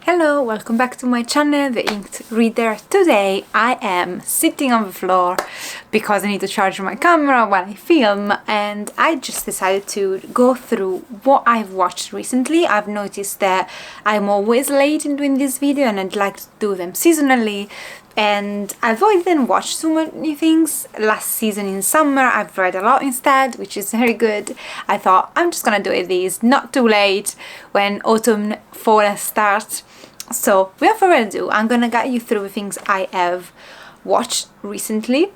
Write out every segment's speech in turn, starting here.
Hello, welcome back to my channel, The Inked Reader. Today I am sitting on the floor because I need to charge my camera while I film, and I just decided to go through what I've watched recently. I've noticed that I'm always late in doing this video and I'd like to do them seasonally, and I've already then watched so many things. Last season in summer I've read a lot instead, which is very good. I thought I'm just gonna do it these not too late when autumn fall starts. So without further ado, I'm gonna guide you through the things I have watched recently.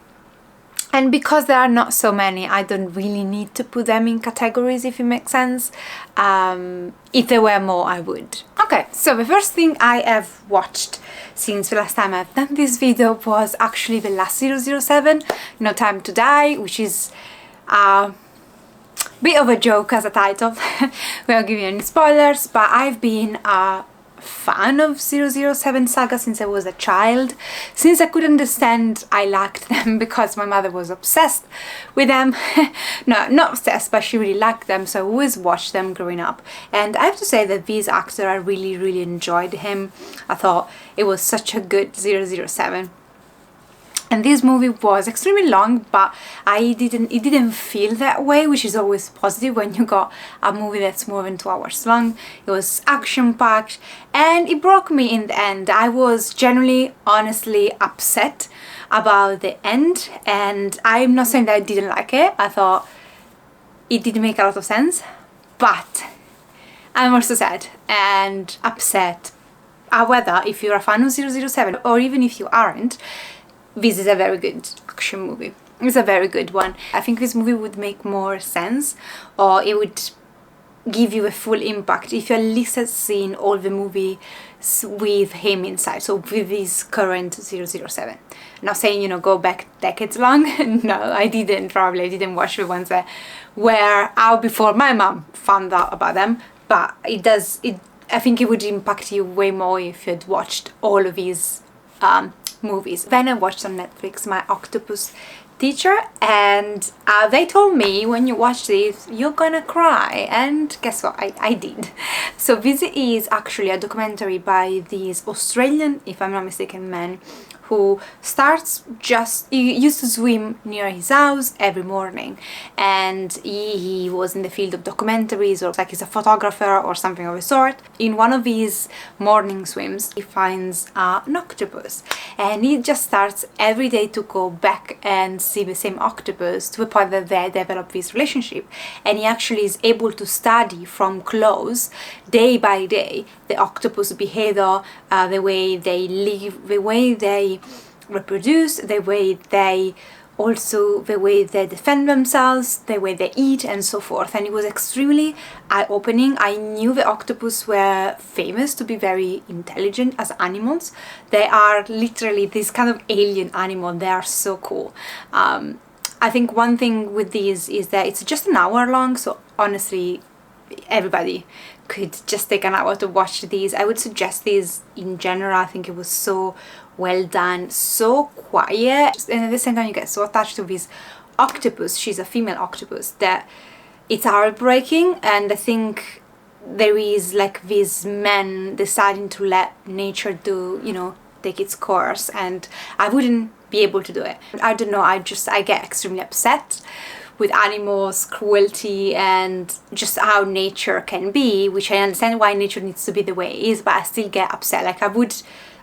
And because there are not so many, I don't really need to put them in categories, if it makes sense. If there were more, I would. Okay, so the first thing I have watched since the last time I've done this video was actually the last 007, No Time to Die, which is a bit of a joke as a title. We won't give you any spoilers, but I've been a fan of 007 saga since I was a child. Since I could understand, I liked them because my mother was obsessed with them. No, not obsessed, but she really liked them, so I always watched them growing up. And I have to say that this actor, I really enjoyed him. I thought it was such a good 007. And this movie was extremely long, but it didn't feel that way, which is always positive when you got a movie that's more than 2 hours long. It was action-packed, and it broke me in the end. I was generally, honestly upset about the end, and I'm not saying that I didn't like it. I thought it didn't make a lot of sense, but I'm also sad and upset. Whether if you're a fan of 007 or even if you aren't, this is a very good action movie. It's a very good one. I think this movie would make more sense, or it would give you a full impact if you at least had seen all the movies with him inside, so with his current 007. I'm not saying, you know, go back decades long. No, I didn't watch the ones that were out before my mom found out about them, but I think it would impact you way more if you'd watched all of his movies. Then I watched on Netflix My Octopus Teacher, and they told me when you watch this you're gonna cry, and guess what, I did. So this is actually a documentary by this Australian, if I'm not mistaken, man who he used to swim near his house every morning, and he was in the field of documentaries, or like he's a photographer or something of the sort. In one of his morning swims he finds an octopus, and he just starts every day to go back and see the same octopus, to the point that they develop this relationship, and he actually is able to study from close, day by day, the octopus behavior, the way they live, the way they reproduce, the way they defend themselves, the way they eat, and so forth. And it was extremely eye-opening. I knew the octopus were famous to be very intelligent as animals. They are literally this kind of alien animal. They are so cool. I think one thing with these is that it's just an hour long, so honestly everybody could just take an hour to watch these. I would suggest these in general. I think it was so well done, so quiet, and at the same time you get so attached to this octopus. She's a female octopus, that it's heartbreaking. And I think there is like these men deciding to let nature do, you know, take its course, and I wouldn't be able to do it. I don't know, I get extremely upset with animals, cruelty, and just how nature can be, which I understand why nature needs to be the way it is, but I still get upset. Like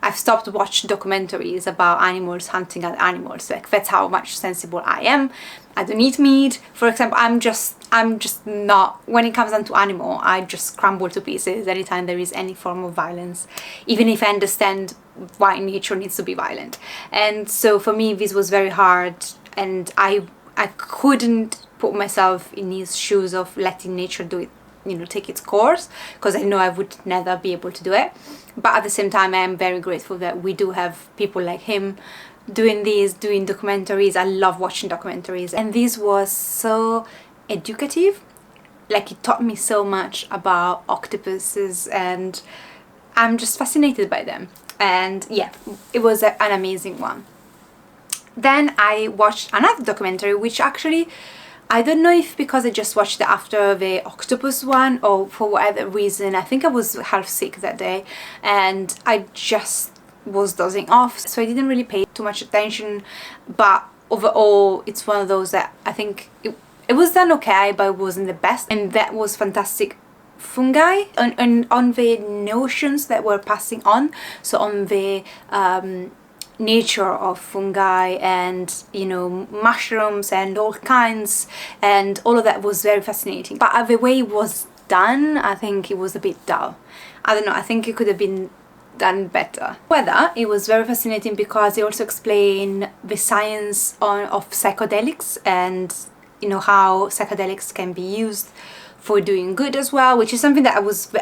I've stopped watching documentaries about animals hunting other animals. Like that's how much sensible I am. I don't eat meat, for example. I'm just not, when it comes down to animal, I just crumble to pieces anytime there is any form of violence, even if I understand why nature needs to be violent. And so for me this was very hard, and I couldn't put myself in his shoes of letting nature do it, you know, take its course, because I know I would never be able to do it. But at the same time I am very grateful that we do have people like him doing documentaries. I love watching documentaries, and this was so educative. Like it taught me so much about octopuses, and I'm just fascinated by them. And yeah, it was an amazing one. Then I watched another documentary, which actually I don't know if because I just watched it after the octopus one or for whatever reason. I think I was half sick that day and I just was dozing off, so I didn't really pay too much attention, but overall it's one of those that I think it was done okay, but it wasn't the best, and that was fantastic fungi on the notions that were passing on, so on the nature of fungi and, you know, mushrooms and all kinds, and all of that was very fascinating. But the way it was done, I think it was a bit dull. I don't know, I think it could have been done better. However, it was very fascinating because they also explain the science of psychedelics and, you know, how psychedelics can be used for doing good as well, which is something that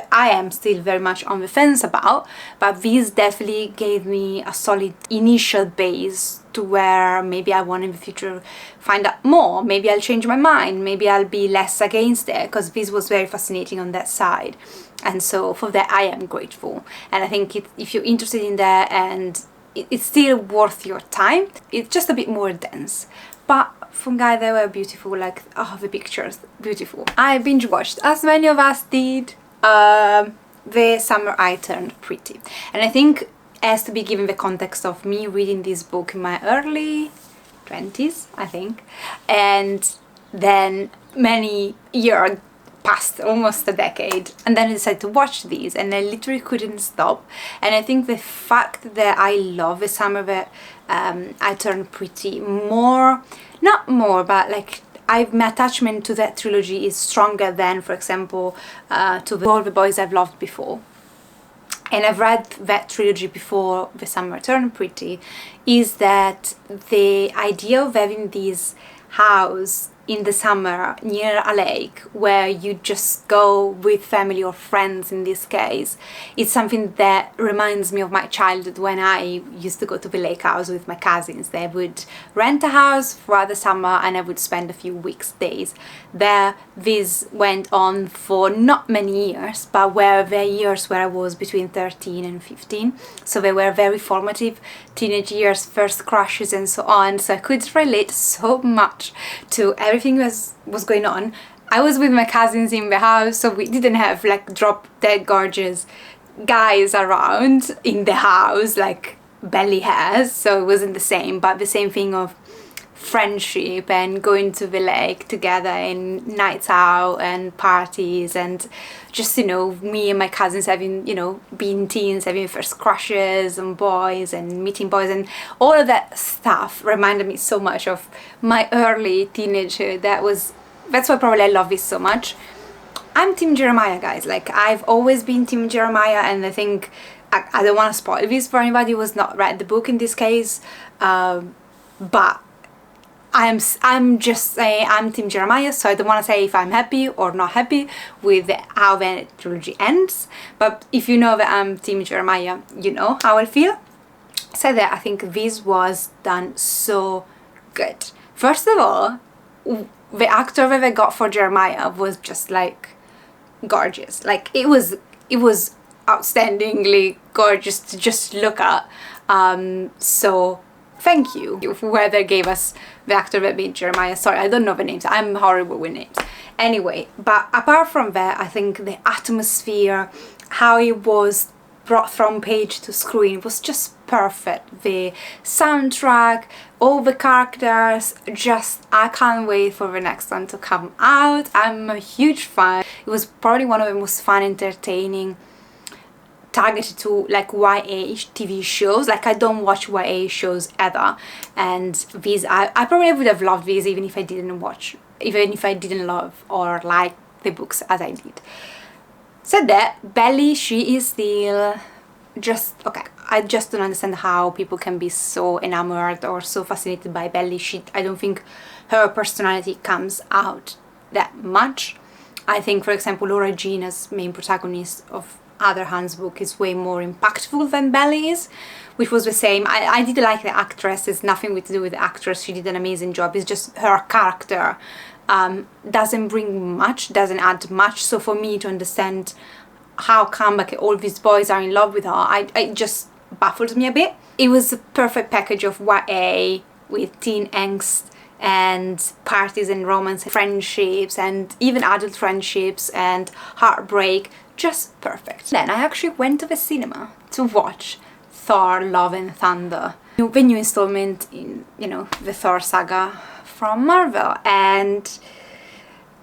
I am still very much on the fence about, but this definitely gave me a solid initial base to where maybe I want in the future find out more. Maybe I'll change my mind, maybe I'll be less against it, because this was very fascinating on that side, and so for that I am grateful. And I think if you're interested in that, and it's still worth your time, it's just a bit more dense, but fungi, they were beautiful, like, oh, the pictures, beautiful. I binge watched, as many of us did, The Summer I Turned Pretty, and I think it has to be given the context of me reading this book in my early 20s, I think, and then many years passed, almost a decade, and then I decided to watch these and I literally couldn't stop. And I think the fact that I love The Summer That I Turned Pretty not more, but like my attachment to that trilogy is stronger than, for example, to All the Boys I've Loved Before. And I've read that trilogy before The Summer Turned Pretty, is that the idea of having this house in the summer near a lake where you just go with family or friends, in this case, it's something that reminds me of my childhood when I used to go to the lake house with my cousins. They would rent a house throughout the summer and I would spend a few days there. This went on for not many years, but were the years where I was between 13 and 15, so they were very formative teenage years, first crushes and so on, so I could relate so much to everything was going on. I was with my cousins in the house, so we didn't have like drop dead gorgeous guys around in the house like Belly has, so it wasn't the same, but the same thing of friendship and going to the lake together and nights out and parties, and just, you know, me and my cousins having, you know, being teens, having first crushes on boys and meeting boys, and all of that stuff reminded me so much of my early teenagehood. That's why probably I love this so much. I'm Team Jeremiah, guys. Like, I've always been Team Jeremiah, and I think I don't want to spoil this for anybody who has not read the book in this case, but I'm just saying I'm Team Jeremiah, so I don't want to say if I'm happy or not happy with how the trilogy ends. But if you know that I'm Team Jeremiah, you know how I feel. So that I think this was done so good. First of all, the actor that I got for Jeremiah was just like gorgeous. Like, it was outstandingly gorgeous to just look at. So thank you whoever gave us the actor that made Jeremiah. Sorry, I don't know the names. I'm horrible with names. Anyway, but apart from that, I think the atmosphere, how it was brought from page to screen, was just perfect. The soundtrack, all the characters, just, I can't wait for the next one to come out. I'm a huge fan. It was probably one of the most fun, entertaining, targeted to like YA TV shows. Like, I don't watch YA shows ever, and these I probably would have loved these even if I didn't love or like the books as I did. Said that, Belly, she is still just okay. I just don't understand how people can be so enamored or so fascinated by Belly. I don't think her personality comes out that much. I think, for example, Laura Jean as main protagonist of Other Hands book is way more impactful than Belly is, which was the same. I did like the actress. It's nothing to do with the actress. She did an amazing job. It's just her character doesn't bring much, doesn't add much. So for me to understand how come like all these boys are in love with her, it just baffles me a bit. It was a perfect package of YA with teen angst and parties and romance, friendships, and even adult friendships and heartbreak. Just perfect. Then I actually went to the cinema to watch Thor: Love and Thunder, the new installment in, you know, the Thor saga from Marvel. And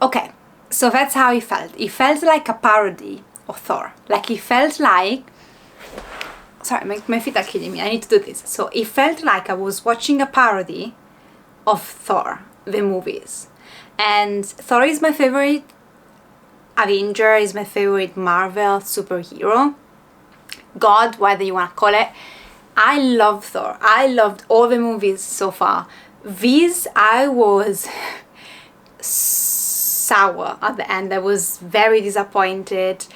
okay, so that's how it felt. It felt like a parody of Thor. Like, it felt like, sorry, my feet are killing me, I need to do this. So it felt like I was watching a parody of Thor, the movies. And Thor is my favorite Avenger, is my favorite Marvel superhero, god, whatever you want to call it. I love Thor. I loved all the movies so far. This, I was sour at the end. I was very disappointed,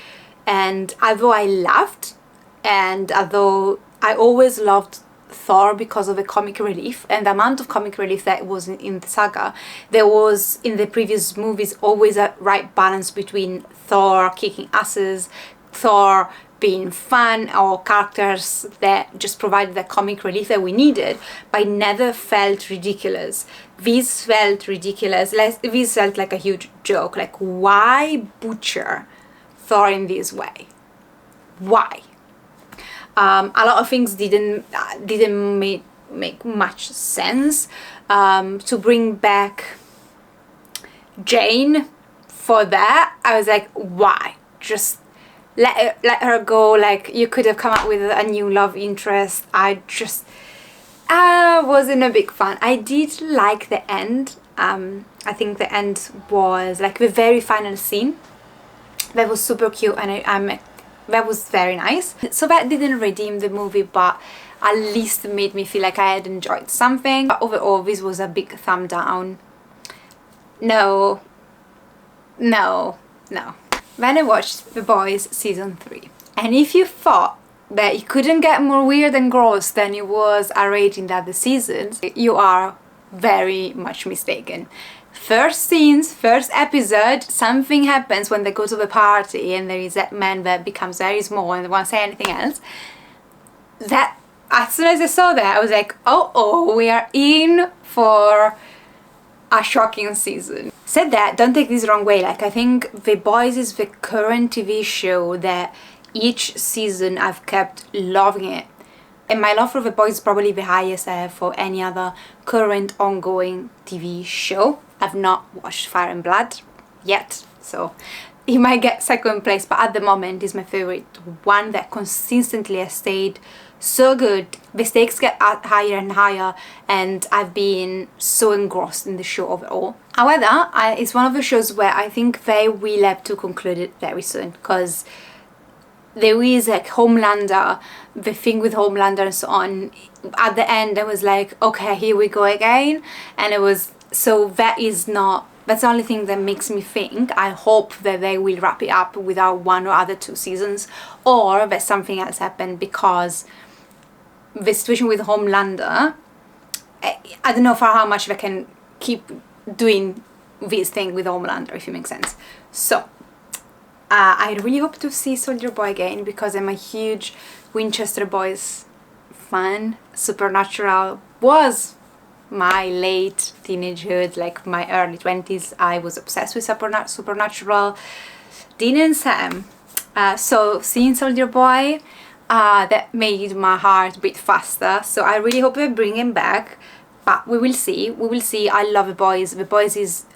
and although I laughed, and although I always loved Thor because of the comic relief and the amount of comic relief that was in the saga, there was in the previous movies always a right balance between Thor kicking asses, Thor being fun, or characters that just provided the comic relief that we needed, but it never felt ridiculous. This felt ridiculous. This felt like a huge joke. Like, why butcher Thor in this way? Why? A lot of things didn't make much sense. To bring back Jane for that, I was like, why? Just let her go. Like, you could have come up with a new love interest. I wasn't a big fan. I did like the end. I think the end was like the very final scene. That was super cute, and that was very nice. So that didn't redeem the movie, but at least made me feel like I had enjoyed something. But overall, this was a big thumb down. No. Then I watched The Boys season 3. And if you thought that it couldn't get more weird and gross than it was R-rated at the seasons, you are very much mistaken. First scenes, first episode, something happens when they go to the party and there is that man that becomes very small and they won't say anything else. That, as soon as I saw that, I was like, oh, we are in for a shocking season. Said that, don't take this the wrong way, like, I think The Boys is the current TV show that each season I've kept loving it. And my love for The Boys is probably the highest I have for any other current ongoing TV show. I've not watched Fire and Blood yet, so it might get second place, but at the moment is my favorite one that consistently has stayed so good. The stakes get higher and higher, and I've been so engrossed in the show overall. However, it's one of the shows where I think they will have to conclude it very soon, because there is like Homelander, the thing with Homelander and so on. At the end, I was like, okay, here we go again, and it was, so that's the only thing that makes me think. I hope that they will wrap it up without one or other 2 seasons, or that something else happened, because the situation with Homelander, I don't know for how much they can keep doing this thing with Homelander, if it makes sense. So I really hope to see Soldier Boy again, because I'm a huge Winchester Boys fan. Supernatural was my late teenagehood, like my early 20s. I was obsessed with Supernatural. Dean and Sam. So seeing Soldier Boy, that made my heart beat faster. So I really hope they bring him back. But we will see. We will see. I love The Boys. The Boys is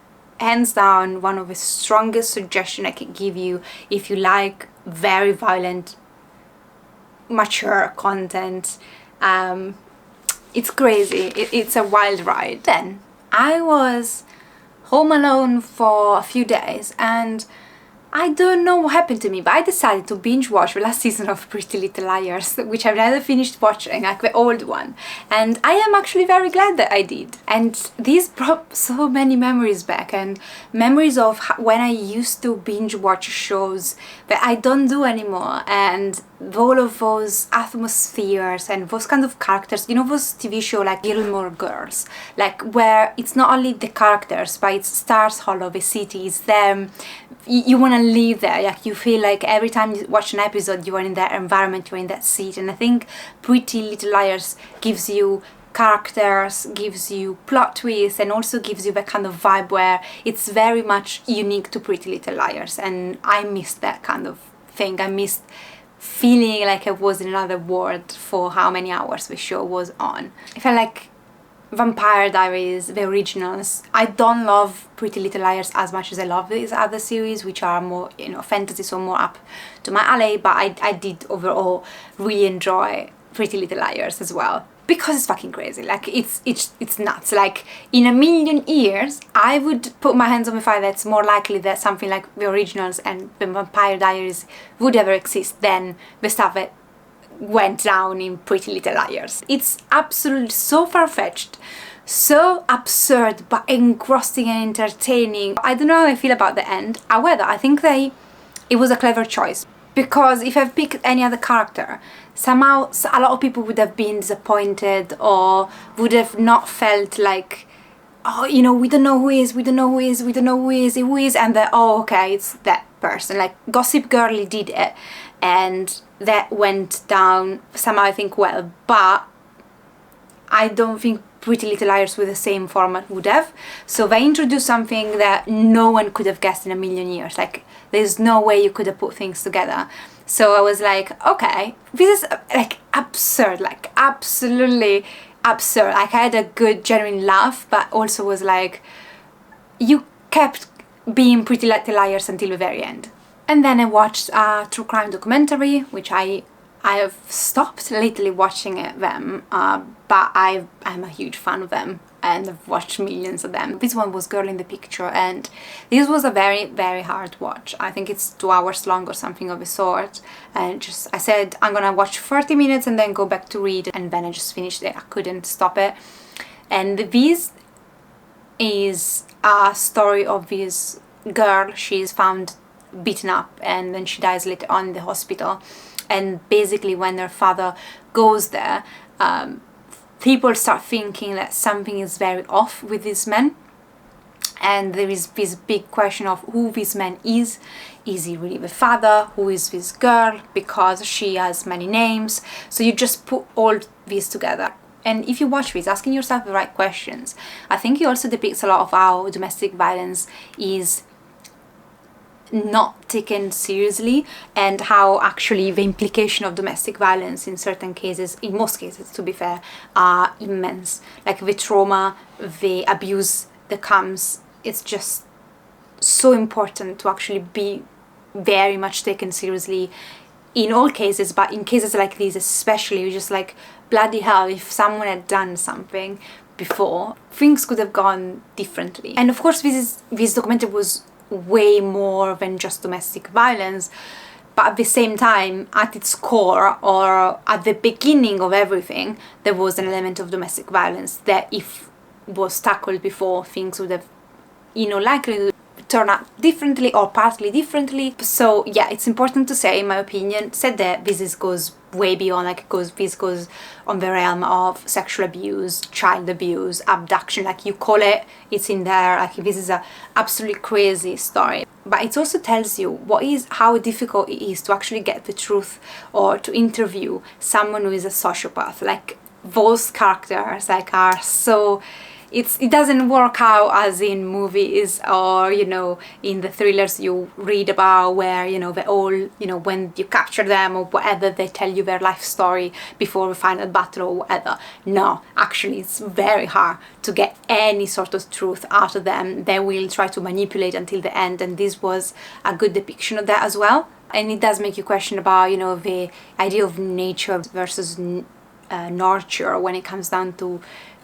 hands down one of the strongest suggestions I can give you if you like very violent, mature content. It's crazy. It's a wild ride. Then I was home alone for a few days, and I don't know what happened to me, but I decided to binge watch the last season of Pretty Little Liars, which I've never finished watching, like the old one. And I am actually very glad that I did. And this brought so many memories back, and memories of when I used to binge watch shows that I don't do anymore, and all of those atmospheres and those kind of characters, you know, those TV shows like Gilmore Girls, like where it's not only the characters, but it's Stars Hollow, the city, it's them. You want to live there, like you feel like every time you watch an episode you are in that environment, you're in that seat. And I think Pretty Little Liars gives you characters, gives you plot twists, and also gives you that kind of vibe where it's very much unique to Pretty Little Liars. And I missed that kind of thing. I missed feeling like I was in another world for how many hours the show was on. I felt like Vampire Diaries, the originals, I don't love Pretty Little Liars as much as I love these other series, which are more, you know, fantasy, so more up to my alley, but I did overall really enjoy Pretty Little Liars as well. Because it's fucking crazy, like it's nuts. Like in a million years, I would put my hands on the fire that it's more likely that something like the originals and the Vampire Diaries would ever exist than the stuff that went down in Pretty Little Liars. It's absolutely so far-fetched, so absurd, but engrossing and entertaining. I don't know how I feel about the end. However, I think it was a clever choice, because if I've picked any other character, somehow a lot of people would have been disappointed or would have not felt like, oh, you know, we don't know who is, we don't know who is, we don't know who is, and then, oh, okay, it's that person. Like Gossip Girl did it, and that went down somehow, I think, well, but I don't think Pretty Little Liars with the same format would have. So they introduced something that no one could have guessed in a million years. Like, there's no way you could have put things together. So I was like, okay, this is like absurd, like absolutely absurd. Like I had a good genuine laugh, but also was like, you kept being Pretty Little Liars until the very end. And then I watched a true crime documentary, which I have stopped lately watching them, but I'm a huge fan of them and I've watched millions of them. This one was Girl in the Picture, and this was a very, very hard watch. I think it's 2 hours long or something of the sort, and I said I'm gonna watch 30 minutes and then go back to read, and then I just finished it. I couldn't stop it. And this is a story of this girl. She's found beaten up and then she dies later on in the hospital, and basically when her father goes there, people start thinking that something is very off with this man, and there is this big question of who this man is. Is he really the father? Who is this girl? Because she has many names. So you just put all these together, and if you watch this asking yourself the right questions, I think it also depicts a lot of how domestic violence is not taken seriously, and how actually the implication of domestic violence in certain cases, in most cases to be fair, are immense. Like the trauma, the abuse that comes, it's just so important to actually be very much taken seriously in all cases, but in cases like these especially, you're just like, bloody hell, if someone had done something before, things could have gone differently. And of course this documentary was way more than just domestic violence, but at the same time, at its core, or at the beginning of everything, there was an element of domestic violence that if was tackled before, things would have, you know, likely turn out differently or partly differently. So yeah, it's important to say, in my opinion, said that this goes way beyond, like this goes on the realm of sexual abuse, child abuse, abduction, like you call it, it's in there. Like this is a absolutely crazy story, but it also tells you how difficult it is to actually get the truth or to interview someone who is a sociopath. Like those characters like are so, it doesn't work out as in movies or, you know, in the thrillers you read about where, you know, they all, you know, when you capture them or whatever, they tell you their life story before the final battle or whatever. No, actually it's very hard to get any sort of truth out of them. They will try to manipulate until the end, and this was a good depiction of that as well. And it does make you question about, you know, the idea of nature versus nurture when it comes down to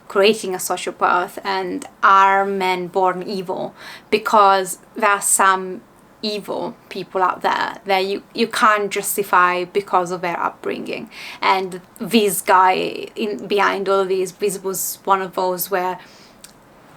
creating a sociopath, and are men born evil? Because there are some evil people out there that you can't justify because of their upbringing, and this guy behind all of this was one of those where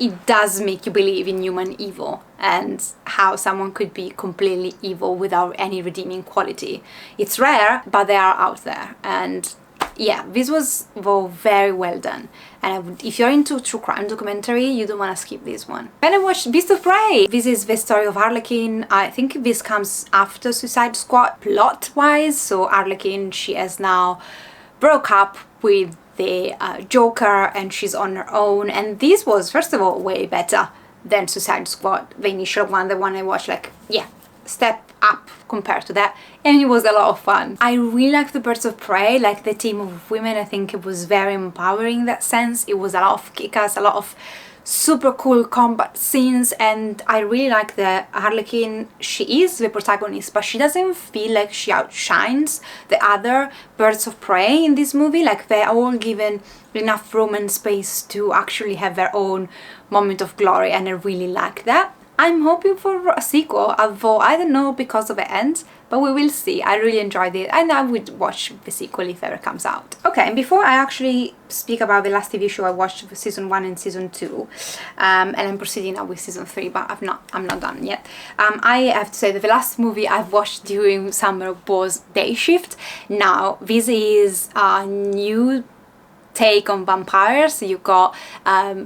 it does make you believe in human evil and how someone could be completely evil without any redeeming quality. It's rare, but they are out there. And yeah, this was very well done, and if you're into true crime documentary, you don't want to skip this one. Then I watched Beast of Prey. This is the story of Harlequin. I think this comes after Suicide Squad plot wise. So Harlequin, she has now broke up with the Joker and she's on her own. And this was, first of all, way better than Suicide Squad, the initial one, the one I watched, like, yeah, step up compared to that, and it was a lot of fun. I really liked the Birds of Prey, like the team of women. I think it was very empowering in that sense. It was a lot of kick-ass, a lot of super cool combat scenes, and I really like that Harley Quinn, she is the protagonist, but she doesn't feel like she outshines the other Birds of Prey in this movie. Like, they're all given enough room and space to actually have their own moment of glory, and I really like that. I'm hoping for a sequel, although I don't know because of the end, but we will see. I really enjoyed it, and I would watch the sequel if ever comes out. Okay, and before I actually speak about the last TV show I watched for season 1 and season 2, and I'm proceeding now with season 3, but I'm not done yet. I have to say that the last movie I've watched during summer was Day Shift. Now, this is a new take on vampires. You got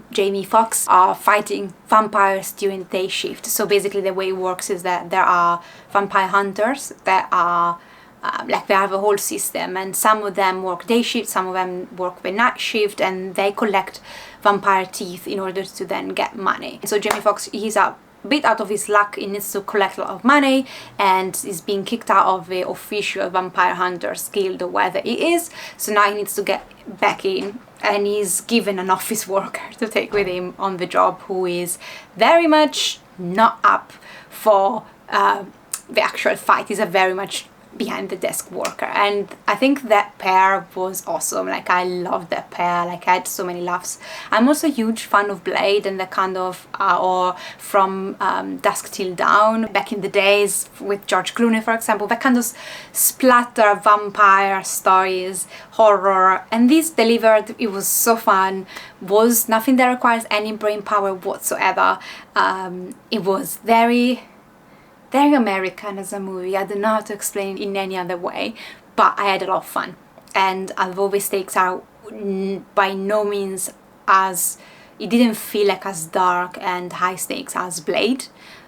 Jamie Foxx fighting vampires during day shift. So basically the way it works is that there are vampire hunters that are like, they have a whole system, and some of them work day shift, some of them work the night shift, and they collect vampire teeth in order to then get money. So Jamie Foxx, he's a bit out of his luck. He needs to collect a lot of money and is being kicked out of the official Vampire Hunters Guild or wherever he is. So now he needs to get back in, and he's given an office worker to take with him on the job, who is very much not up for the actual fight. He's a very much behind the desk worker, and I think that pair was awesome. Like, I loved that pair. Like, I had so many laughs. I'm also a huge fan of Blade and the kind of or from Dusk Till Dawn back in the days with George Clooney, for example, that kind of splatter vampire stories, horror, and this delivered. It was so fun. Was nothing that requires any brain power whatsoever. It was very American as a movie. I don't know how to explain it in any other way, but I had a lot of fun. And although the stakes are by no means as, it didn't feel like as dark and high stakes as Blade.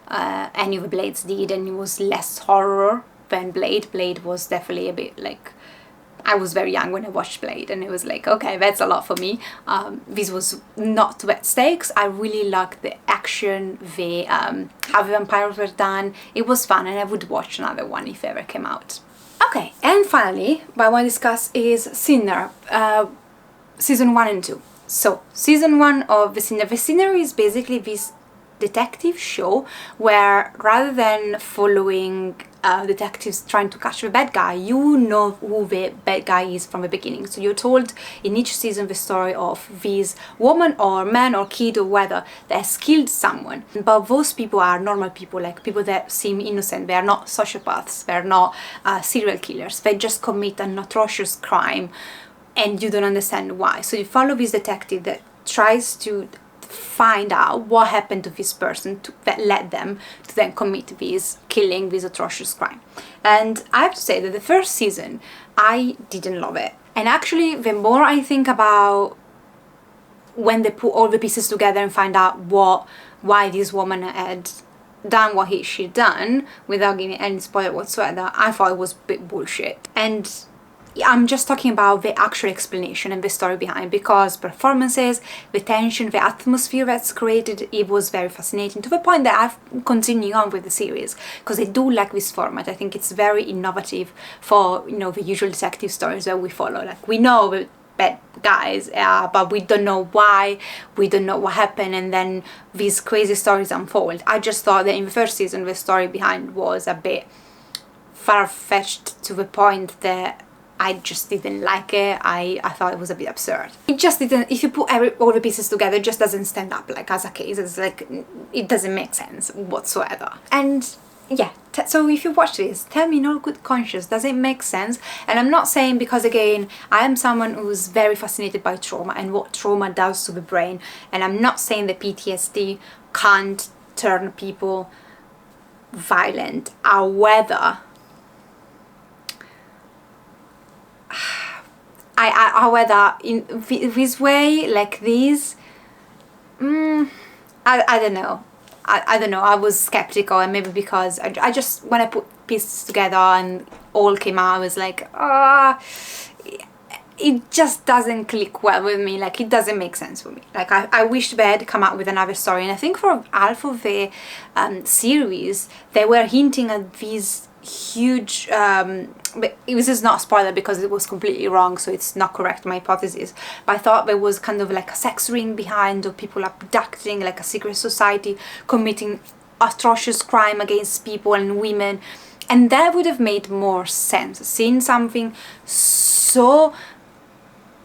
Any of the Blades did, and it was less horror than Blade. Blade was definitely a bit like, I was very young when I watched Blade, and it was like, okay, that's a lot for me. This was not that stakes. I really liked the action, the how the vampires were done. It was fun, and I would watch another one if ever came out. Okay, and finally, what I want to discuss is Sinner, season 1 and 2. So, season 1 of The Sinner. The Sinner is basically this detective show where, rather than following detectives trying to catch the bad guy, you know who the bad guy is from the beginning. So you're told in each season the story of this woman or man or kid or whether that has killed someone. But those people are normal people, like people that seem innocent. They are not sociopaths, they're not serial killers. They just commit an atrocious crime and you don't understand why. So you follow this detective that tries to find out what happened to this person that led them to then commit this killing, this atrocious crime. And I have to say that the first season I didn't love it, and actually the more I think about when they put all the pieces together and find out why this woman had done what she'd done without giving any spoiler whatsoever, I thought it was a bit bullshit. And I'm just talking about the actual explanation and the story behind, because performances, the tension, the atmosphere that's created, it was very fascinating, to the point that I've continued on with the series because I do like this format. I think it's very innovative for, you know, the usual detective stories that we follow. Like, we know the bad guys, but we don't know why, we don't know what happened, and then these crazy stories unfold. I just thought that in the first season the story behind was a bit far-fetched to the point that I just didn't like it. I thought it was a bit absurd. It just didn't, if you put all the pieces together, it just doesn't stand up like as a case. It's like, it doesn't make sense whatsoever. And yeah, so if you watch this, tell me in all good conscience, does it make sense? And I'm not saying, because again, I am someone who's very fascinated by trauma and what trauma does to the brain, and I'm not saying that PTSD can't turn people violent. However, however, in this way, like this, I don't know. I don't know. I was skeptical, and maybe because I just, when I put pieces together and all came out, I was like, it just doesn't click well with me. Like, it doesn't make sense for me. Like, I wish they had come out with another story. And I think for half of the series, they were hinting at these huge but this is not a spoiler because it was completely wrong, so it's not correct, my hypothesis, but I thought there was kind of like a sex ring behind, or people abducting, like a secret society committing atrocious crime against people and women, and that would have made more sense. Seeing something so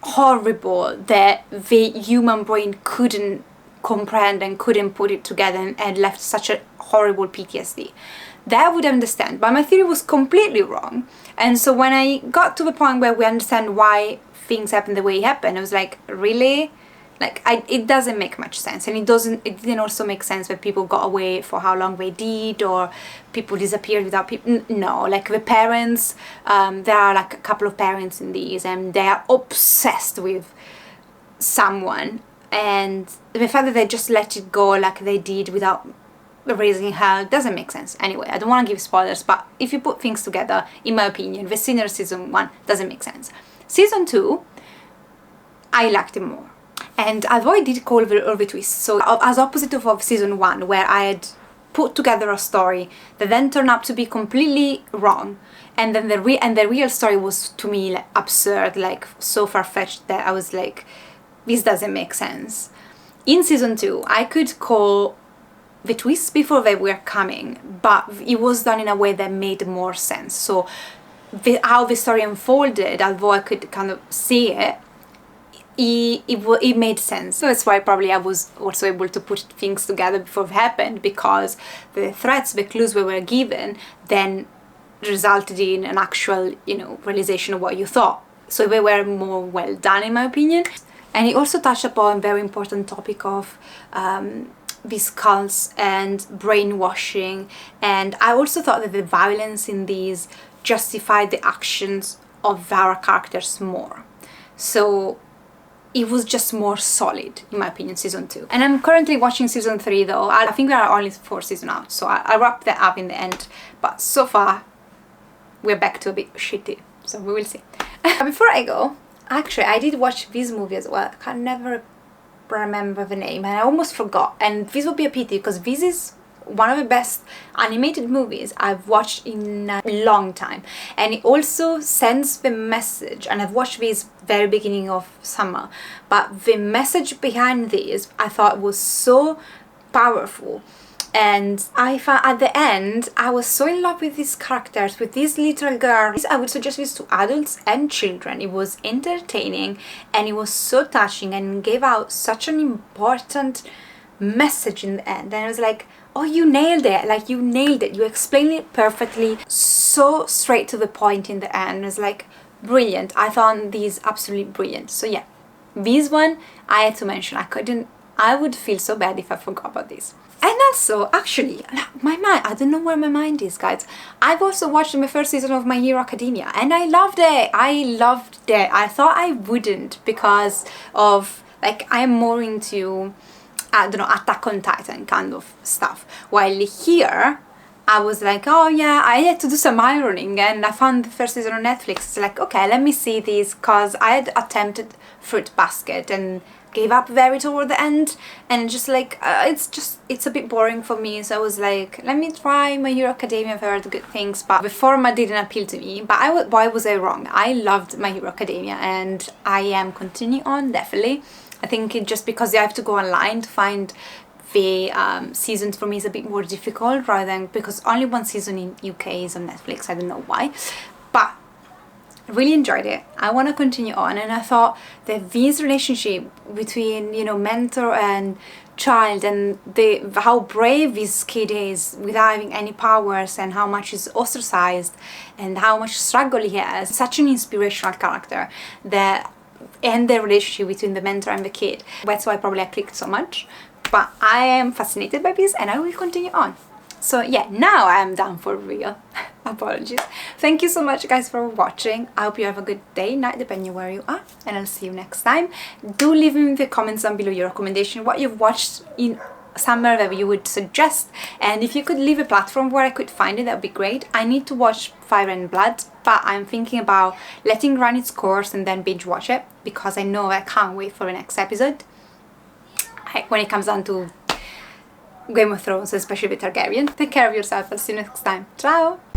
horrible that the human brain couldn't comprehend and couldn't put it together, and left such a horrible PTSD, that I would understand. But my theory was completely wrong. And so when I got to the point where we understand why things happen the way it happened, I was like, really? Like, it doesn't make much sense. And it didn't also make sense that people got away for how long they did, or people disappeared without people. No, like the parents, there are like a couple of parents in these, and they are obsessed with someone, and the fact that they just let it go like they did without raising hell doesn't make sense. Anyway, I don't want to give spoilers, but if you put things together, in my opinion, the Sinner season 1 doesn't make sense. Season 2, I liked it more. And although I did call all the twists, so as opposite of season 1, where I had put together a story that then turned out to be completely wrong, and then the real story was, to me, like, absurd, like so far-fetched that I was like, this doesn't make sense. In season 2, I could call the twists before they were coming, but it was done in a way that made more sense. So how the story unfolded, although I could kind of see it made sense. So that's why probably I was also able to put things together before it happened, because the threats, the clues we were given, then resulted in an actual, realization of what you thought. So they were more well done, in my opinion. And it also touched upon a very important topic of these cults and brainwashing, and I also thought that the violence in these justified the actions of our characters more. So it was just more solid, in my opinion, season 2. And I'm currently watching season 3 though. I think there are only 4 seasons out, so I'll wrap that up in the end. But so far, we're back to a bit shitty, so we will see. Before I go, actually, I did watch this movie as well. I can never remember the name, and I almost forgot. And this would be a pity, because this is one of the best animated movies I've watched in a long time, and it also sends the message, and I've watched this very beginning of summer, but the message behind this I thought was so powerful. And I found at the end I was so in love with these characters, with this little girl. I would suggest this to adults and children. It was entertaining, and it was so touching, and gave out such an important message in the end. And I was like, oh, you nailed it, like you nailed it, you explained it perfectly, so straight to the point in the end. It was like brilliant. I found these absolutely brilliant. So yeah, this one I had to mention. I would feel so bad if I forgot about this. And also, actually, my mind, I don't know where my mind is, guys. I've also watched the first season of My Hero Academia, and I loved it. I thought I wouldn't, because of, like, I'm more into, I don't know, Attack on Titan kind of stuff. While here, I was like, oh yeah, I had to do some ironing, and I found the first season on Netflix. It's like, okay, let me see this, because I had attempted Fruit Basket and gave up very toward the end, and just like it's a bit boring for me. So I was like, let me try My Hero Academia. I've heard good things, but the format didn't appeal to me. But why was I wrong? I loved My Hero Academia, and I am continuing on, definitely. I think it just because you have to go online to find the seasons for me is a bit more difficult, rather than because only one season in UK is on Netflix. I don't know why, but I really enjoyed it. I want to continue on, and I thought that this relationship between, mentor and child, and how brave this kid is without having any powers, and how much he's ostracized, and how much struggle he has. Such an inspirational character, and the relationship between the mentor and the kid. That's why probably I clicked so much. But I am fascinated by this, and I will continue on. So yeah, now I am done for real. Apologies. Thank you so much, guys, for watching. I hope you have a good day, night, depending where you are, and I'll see you next time. Do leave me in the comments down below your recommendation, what you've watched in summer that you would suggest, and if you could leave a platform where I could find it, that would be great. I need to watch Fire and Blood, but I'm thinking about letting it run its course and then binge watch it, because I know I can't wait for the next episode when it comes down to Game of Thrones, especially with Targaryen. Take care of yourself. I'll see you next time. Ciao!